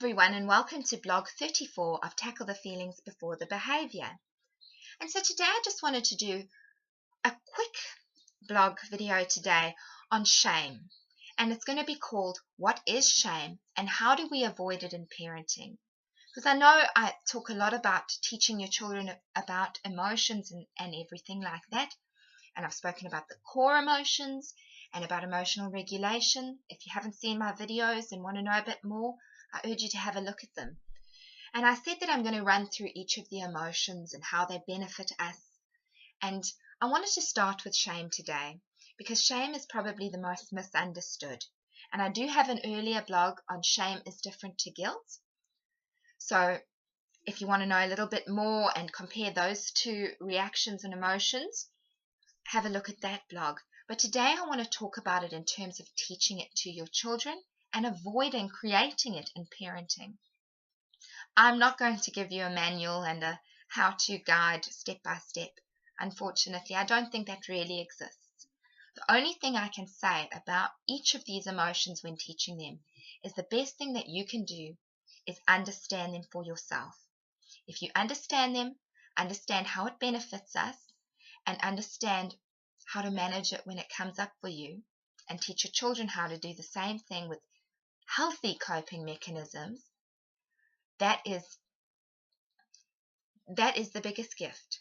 Everyone, and welcome to blog 34 of Tackle the Feelings Before the Behavior. And so today I just wanted to do a quick blog video today on shame. And it's going to be called What is Shame and How Do We Avoid It in Parenting? Because I know I talk a lot about teaching your children about emotions and everything like that. And I've spoken about the core emotions and about emotional regulation. If you haven't seen my videos and want to know a bit more, I urge you to have a look at them. And I said that I'm going to run through each of the emotions and how they benefit us. And I wanted to start with shame today because shame is probably the most misunderstood. And I do have an earlier blog on shame is different to guilt. So if you want to know a little bit more and compare those two reactions and emotions, have a look at that blog. But today I want to talk about it in terms of teaching it to your children and avoiding creating it in parenting. I'm not going to give you a manual and a how-to guide step by step. Unfortunately, I don't think that really exists. The only thing I can say about each of these emotions when teaching them is the best thing that you can do is understand them for yourself. If you understand them, understand how it benefits us, and understand how to manage it when it comes up for you, and teach your children how to do the same thing with healthy coping mechanisms, that is the biggest gift.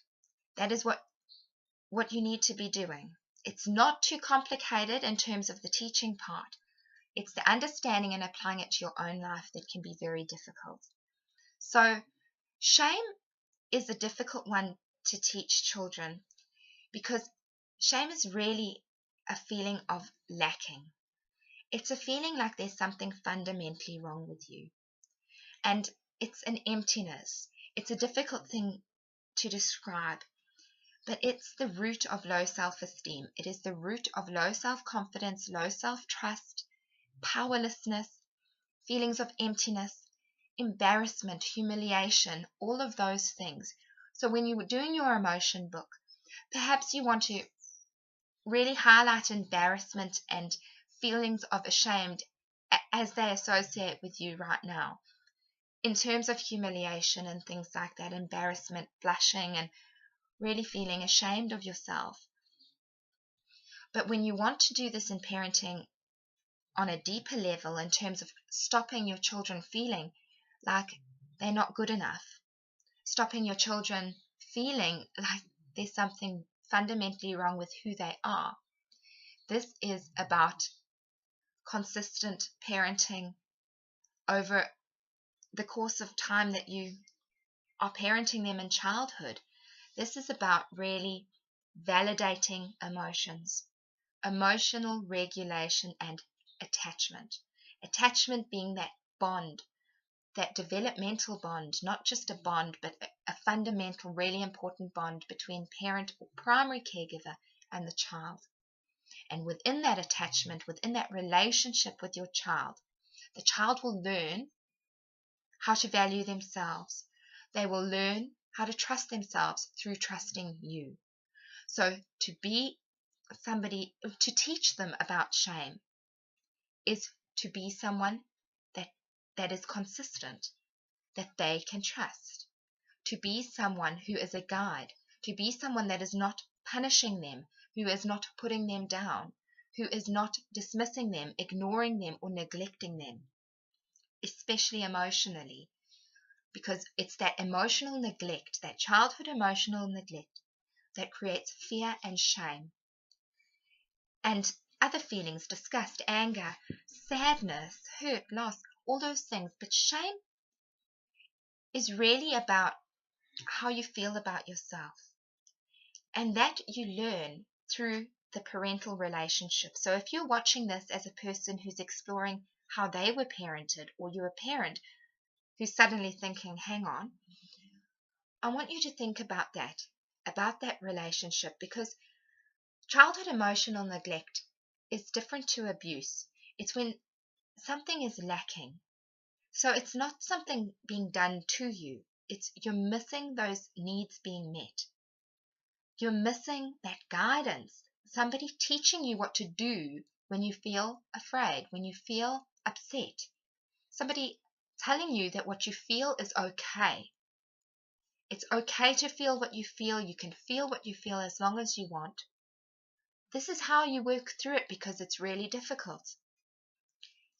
That is what you need to be doing. It's not too complicated in terms of the teaching part. It's the understanding and applying it to your own life that can be very difficult. So shame is a difficult one to teach children because shame is really a feeling of lacking. It's a feeling like there's something fundamentally wrong with you. And it's an emptiness. It's a difficult thing to describe, but it's the root of low self-esteem. It is the root of low self-confidence, low self-trust, powerlessness, feelings of emptiness, embarrassment, humiliation, all of those things. So when you're doing your emotion book, perhaps you want to really highlight embarrassment and feelings of ashamed as they associate with you right now. In terms of humiliation and things like that, embarrassment, blushing, and really feeling ashamed of yourself. But when you want to do this in parenting on a deeper level in terms of stopping your children feeling like they're not good enough, stopping your children feeling like there's something fundamentally wrong with who they are, this is about consistent parenting over the course of time that you are parenting them in childhood. This is about really validating emotions, emotional regulation, and attachment. Attachment being that bond, that developmental bond, not just a bond, but a fundamental, really important bond between parent or primary caregiver and the child. And within that attachment, within that relationship with your child, the child will learn how to value themselves. They will learn how to trust themselves through trusting you. So to teach them about shame is to be someone that is consistent, that they can trust, to be someone who is a guide, to be someone that is not punishing them, who is not putting them down, who is not dismissing them, ignoring them, or neglecting them, especially emotionally, because it's that emotional neglect, that childhood emotional neglect, that creates fear and shame and other feelings, disgust, anger, sadness, hurt, loss, all those things. But shame is really about how you feel about yourself, and that you learn through the parental relationship. So if you're watching this as a person who's exploring how they were parented, or you're a parent who's suddenly thinking, hang on, I want you to think about that relationship, because childhood emotional neglect is different to abuse. It's when something is lacking. So it's not something being done to you. It's you're missing those needs being met. You're missing that guidance. Somebody teaching you what to do when you feel afraid, when you feel upset. Somebody telling you that what you feel is okay. It's okay to feel what you feel. You can feel what you feel as long as you want. This is how you work through it because it's really difficult.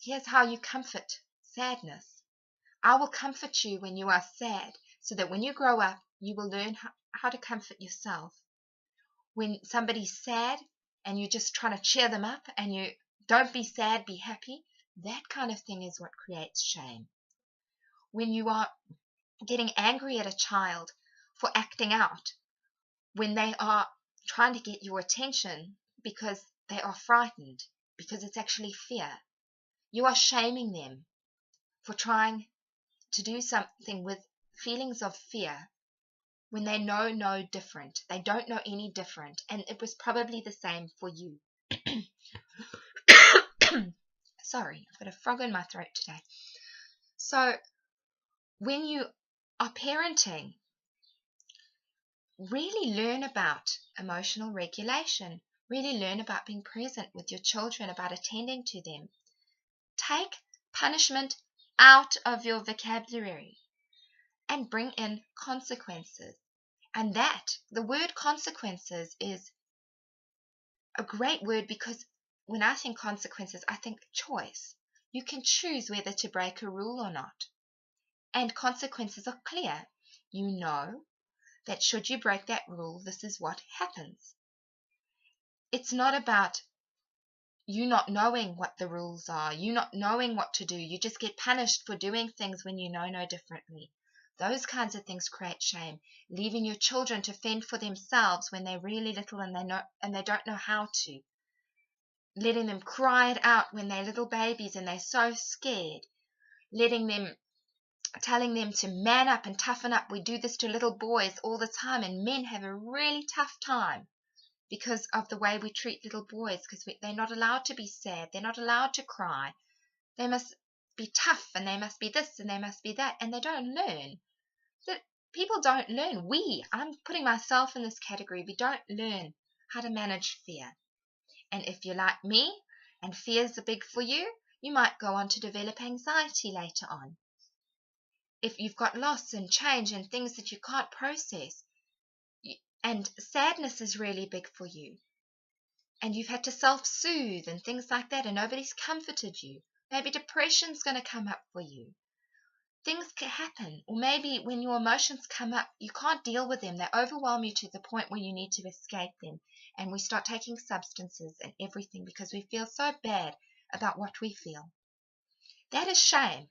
Here's how you comfort sadness. I will comfort you when you are sad, so that when you grow up, you will learn how to comfort yourself. When somebody's sad and you're just trying to cheer them up and you don't be sad, be happy, that kind of thing is what creates shame. When you are getting angry at a child for acting out, when they are trying to get your attention because they are frightened, because it's actually fear, you are shaming them for trying to do something with feelings of fear when they know no different. They don't know any different, and it was probably the same for you. Sorry, I've got a frog in my throat today. So when you are parenting, really learn about emotional regulation. Really learn about being present with your children, about attending to them. Take punishment out of your vocabulary and bring in consequences. And the word consequences is a great word, because when I think consequences, I think choice. You can choose whether to break a rule or not. And consequences are clear. You know that should you break that rule, this is what happens. It's not about you not knowing what the rules are, you not knowing what to do. You just get punished for doing things when you know no differently. Those kinds of things create shame. Leaving your children to fend for themselves when they're really little and they don't know how to. Letting them cry it out when they're little babies and they're so scared. Telling them to man up and toughen up. We do this to little boys all the time, and men have a really tough time because of the way we treat little boys, because they're not allowed to be sad. They're not allowed to cry. They must be tough, and they must be this, and they must be that, and they don't learn. That people don't learn. I'm putting myself in this category. We don't learn how to manage fear. And if you're like me and fears are big for you, you might go on to develop anxiety later on. If you've got loss and change and things that you can't process, and sadness is really big for you, and you've had to self-soothe and things like that, and nobody's comforted you, maybe depression's going to come up for you. Things can happen. Or maybe when your emotions come up, you can't deal with them. They overwhelm you to the point where you need to escape them. And we start taking substances and everything because we feel so bad about what we feel. That is shame.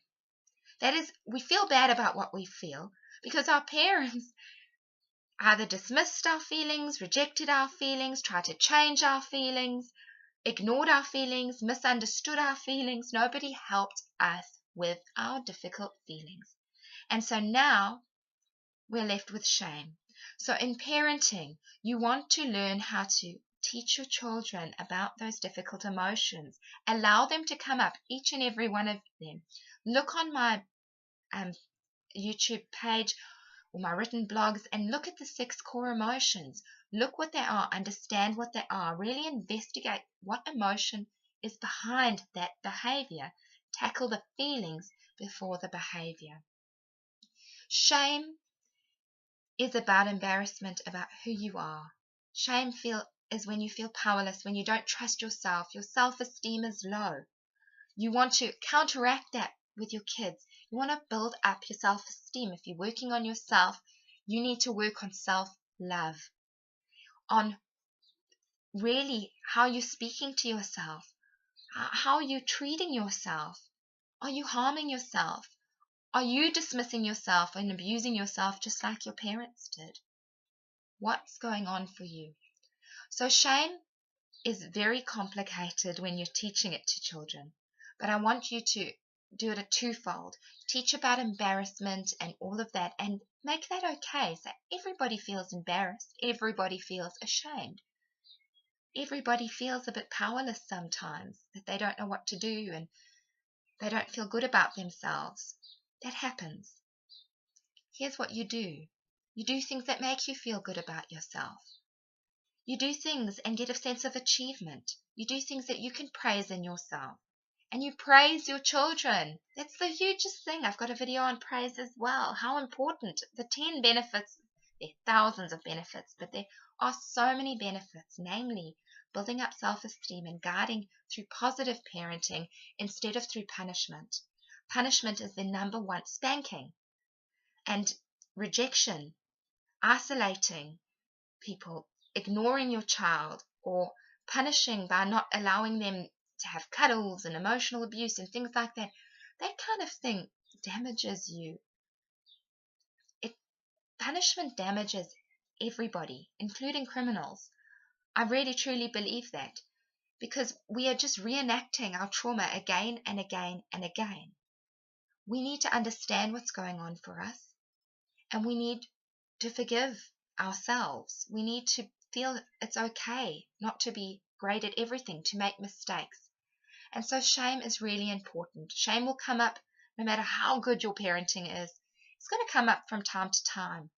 We feel bad about what we feel because our parents either dismissed our feelings, rejected our feelings, tried to change our feelings, ignored our feelings, misunderstood our feelings. Nobody helped us with our difficult feelings. And so now we're left with shame. So in parenting, you want to learn how to teach your children about those difficult emotions. Allow them to come up, each and every one of them. Look on my YouTube page or my written blogs and look at the 6 core emotions. Look what they are, understand what they are, really investigate what emotion is behind that behavior. Tackle the feelings before the behavior. Shame is about embarrassment about who you are. Shame is when you feel powerless, when you don't trust yourself, your self-esteem is low. You want to counteract that with your kids. You want to build up your self-esteem. If you're working on yourself, you need to work on self-love, on really how you're speaking to yourself, how you're treating yourself. Are you harming yourself? Are you dismissing yourself and abusing yourself just like your parents did? What's going on for you? So shame is very complicated when you're teaching it to children, but I want you to do it a twofold. Teach about embarrassment and all of that, and make that okay. So everybody feels embarrassed. Everybody feels ashamed. Everybody feels a bit powerless sometimes, that they don't know what to do and they don't feel good about themselves. That happens. Here's what you do. You do things that make you feel good about yourself. You do things and get a sense of achievement. You do things that you can praise in yourself. and you praise your children. That's the hugest thing. I've got a video on praise as well. How important. The 10 benefits, there are thousands of benefits, but there are so many benefits, namely building up self-esteem and guiding through positive parenting instead of through punishment. Punishment is the number one, spanking and rejection, isolating people, ignoring your child, or punishing by not allowing them to have cuddles and emotional abuse and things like that. That kind of thing damages you. Punishment damages everybody, including criminals. I really truly believe that, because we are just reenacting our trauma again and again and again. We need to understand what's going on for us, and we need to forgive ourselves. We need to feel it's okay not to be great at everything, to make mistakes. And so shame is really important. Shame will come up no matter how good your parenting is. It's going to come up from time to time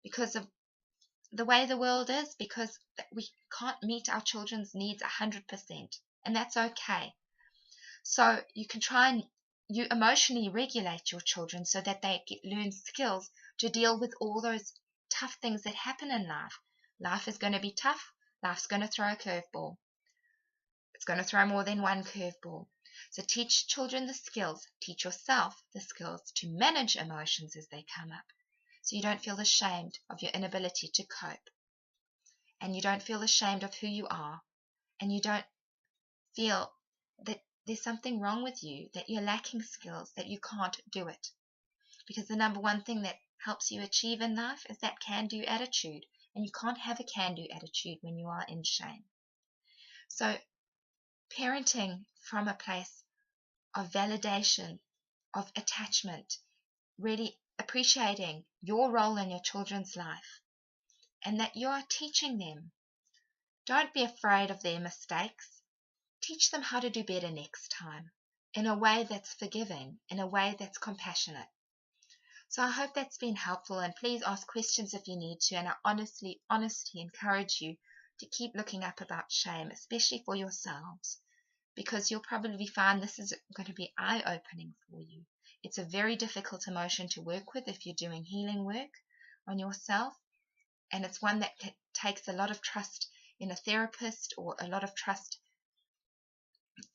because of the way the world is, because we can't meet our children's needs 100%, and that's okay. So you can try and you emotionally regulate your children so that they learn skills to deal with all those tough things that happen in life. Life is going to be tough. Life's going to throw a curveball. It's going to throw more than one curveball. So teach children the skills, teach yourself the skills to manage emotions as they come up, so you don't feel ashamed of your inability to cope, and you don't feel ashamed of who you are, and you don't feel that there's something wrong with you, that you're lacking skills, that you can't do it. Because the number one thing that helps you achieve in life is that can-do attitude, and you can't have a can-do attitude when you are in shame. So parenting from a place of validation, of attachment, really appreciating your role in your children's life, and that you are teaching them. Don't be afraid of their mistakes. Teach them how to do better next time, in a way that's forgiving, in a way that's compassionate. So I hope that's been helpful, and please ask questions if you need to, and I honestly encourage you to keep looking up about shame, especially for yourselves, because you'll probably find this is going to be eye-opening for you. It's a very difficult emotion to work with if you're doing healing work on yourself, and it's one that takes a lot of trust in a therapist, or a lot of trust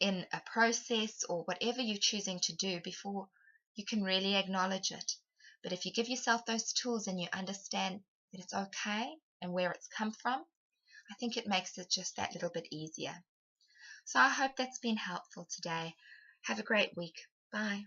in a process, or whatever you're choosing to do before you can really acknowledge it. But if you give yourself those tools and you understand that it's okay and where it's come from, I think it makes it just that little bit easier. So I hope that's been helpful today. Have a great week. Bye.